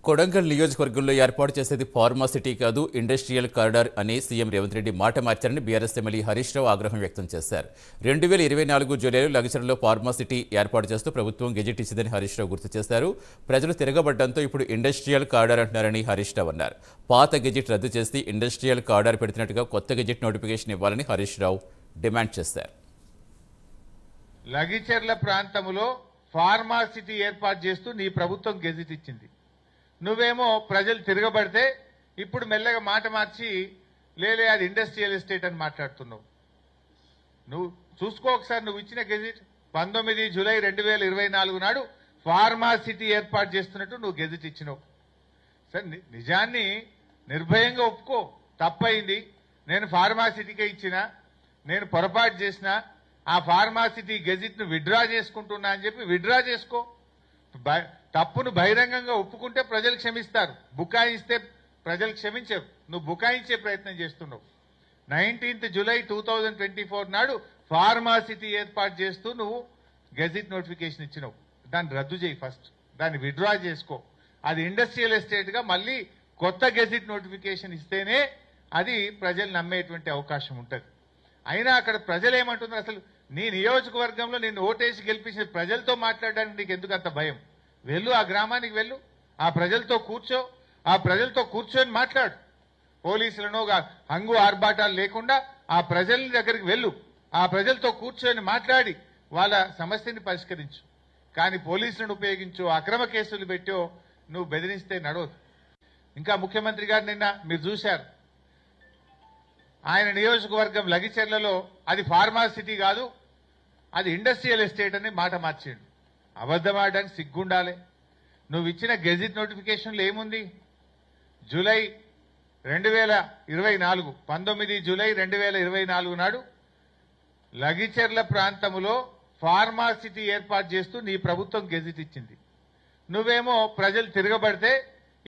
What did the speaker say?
కొడంగల్ నియోజకవర్గంలో ఏర్పాటు చేసేది ఫార్మాసిటీ కాదు ఇండస్ట్రియల్ కారిడార్ అని సీఎం రేవంత్ రెడ్డి మాట మార్చారని బీఆర్ఎస్ ఎమ్మెల్యే హరీష్ రావు ఆగ్రహం వ్యక్తం చేశారు. 2024 జూలైలో లగచర్లలో ఫార్మాసిటీ ఏర్పాటు చేస్తూ ప్రభుత్వం గెజెట్ ఇచ్చిందని హరీష్ రావు గుర్తు చేశారు. ప్రజలు తిరగబడ్డంతో ఇప్పుడు ఇండస్ట్రియల్ కారిడార్ అంటున్నారని హరీష్ రావు అన్నారు. పాత గెజెట్ రద్దు చేసి ఇండస్ట్రియల్ కారిడార్ పెడుతున్నట్టుగా కొత్త గెజెట్ నోటిఫికేషన్ ఇవ్వాలని హరీష్ రావు డిమాండ్ చేశారు. లగిచెర్ల ప్రాంతంలో ఫార్మాసిటీ ఏర్పాటు చేస్తూ నీ ప్రభుత్వం గెజిట్ ఇచ్చింది. నువ్వేమో ప్రజలు తిరగబడితే ఇప్పుడు మెల్లగా మాట మార్చి లేలే అది ఇండస్ట్రియల్ ఎస్టేట్ అని మాట్లాడుతున్నావు. నువ్వు చూసుకో ఒకసారి, నువ్వు ఇచ్చిన గెజిట్ 19 జూలై 2024 నాడు ఫార్మాసిటీ ఏర్పాటు చేస్తున్నట్టు నువ్వు గెజిట్ ఇచ్చినావు. సరే, నిజాన్ని నిర్భయంగా ఒప్పుకో, తప్పయింది, నేను ఫార్మాసిటీకే ఇచ్చిన, నేను పొరపాటు చేసిన, ఆ ఫార్మాసిటీ గెజిట్ ను విత్డ్రా చేసుకుంటున్నా అని చెప్పి విత్డ్రా చేసుకో. తప్పును బహిరంగంగా ఒప్పుకుంటే ప్రజలు క్షమిస్తారు, బుకాయిస్తే ప్రజలు క్షమించరు. నువ్వు బుకాయించే ప్రయత్నం చేస్తున్నావు. 19 జూలై 2024 నాడు ఫార్మాసిటీ ఏర్పాటు చేస్తూ నువ్వు గెజిట్ నోటిఫికేషన్ ఇచ్చినావు. దాన్ని రద్దు చేయి, ఫస్ట్ దాన్ని విత్డ్రా చేసుకో. అది ఇండస్ట్రియల్ ఎస్టేట్ గా మళ్ళీ కొత్త గెజిట్ నోటిఫికేషన్ ఇస్తేనే అది ప్రజలు నమ్మేటువంటి అవకాశం ఉంటుంది. అయినా అక్కడ ప్రజలు ఏమంటున్నారు, అసలు నీ నియోజకవర్గంలో నిన్ను ఓటేసి గెలిపించిన ప్రజలతో మాట్లాడడానికి నీకు ఎందుకు అంత భయం? వెళ్ళు, ఆ గ్రామానికి వెళ్ళు, ఆ ప్రజలతో కూర్చో, ఆ ప్రజలతో కూర్చొని మాట్లాడు. పోలీసులను హంగు ఆర్భాటాలు లేకుండా ఆ ప్రజల దగ్గరికి వెళ్ళు, ఆ ప్రజలతో కూర్చొని మాట్లాడి వాళ్ళ సమస్యని పరిష్కరించు. కానీ పోలీసులను ఉపయోగించో, అక్రమ కేసులు పెట్టో నువ్వు బెదిరిస్తే నడవదు. ఇంకా ముఖ్యమంత్రి గారు నిన్న మీరు చూశారు, ఆయన నియోజకవర్గం లగిచెర్లలో అది ఫార్మాసిటీ కాదు, అది ఇండస్ట్రియల్ ఎస్టేట్ అని మాట మార్చిండు. అబద్ధం ఆడడానికి సిగ్గుండాలి. నువ్వు ఇచ్చిన గెజిట్ నోటిఫికేషన్లో ఏముంది? జూలై 2024 19 జూలై 2024 నాడు లగిచెర్ల ప్రాంతంలో ఫార్మాసిటీ ఏర్పాటు చేస్తూ నీ ప్రభుత్వం గెజిట్ ఇచ్చింది. నువ్వేమో ప్రజలు తిరగబడితే